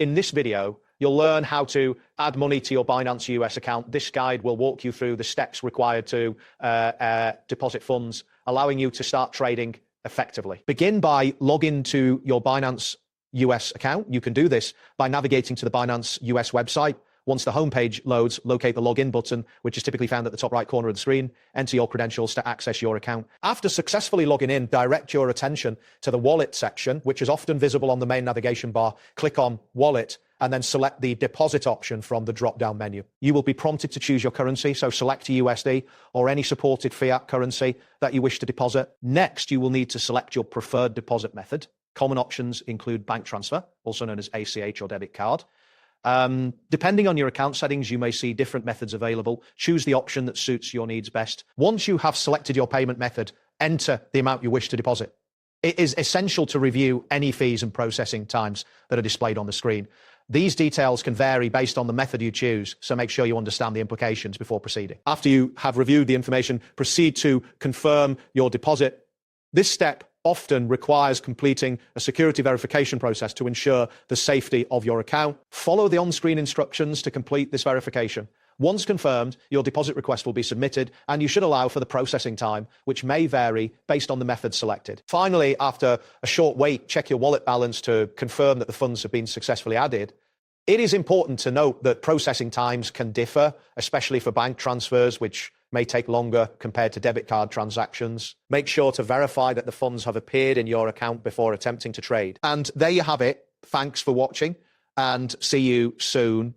In this video, you'll learn how to add money to your Binance US account. This guide will walk you through the steps required to deposit funds, allowing you to start trading effectively. Begin by logging to your Binance US account. You can do this by navigating to the Binance US website. Once the homepage loads, locate the login button, which is typically found at the top right corner of the screen. Enter your credentials to access your account. After successfully logging in, direct your attention to the wallet section, which is often visible on the main navigation bar. Click on wallet and then select the deposit option from the drop-down menu. You will be prompted to choose your currency, so select a USD or any supported fiat currency that you wish to deposit. Next, you will need to select your preferred deposit method. Common options include bank transfer, also known as ACH or debit card. Depending on your account settings, you may see different methods available. Choose the option that suits your needs best. Once you have selected your payment method, enter the amount you wish to deposit. It is essential to review any fees and processing times that are displayed on the screen. These details can vary based on the method you choose, so make sure you understand the implications before proceeding. After you have reviewed the information, proceed to confirm your deposit. This step often requires completing a security verification process to ensure the safety of your account. Follow the on-screen instructions to complete this verification. Once confirmed, your deposit request will be submitted, and you should allow for the processing time, which may vary based on the method selected. Finally, after a short wait, check your wallet balance to confirm that the funds have been successfully added. It is important to note that processing times can differ, especially for bank transfers, which may take longer compared to debit card transactions. Make sure to verify that the funds have appeared in your account before attempting to trade. And there you have it. Thanks for watching, and see you soon.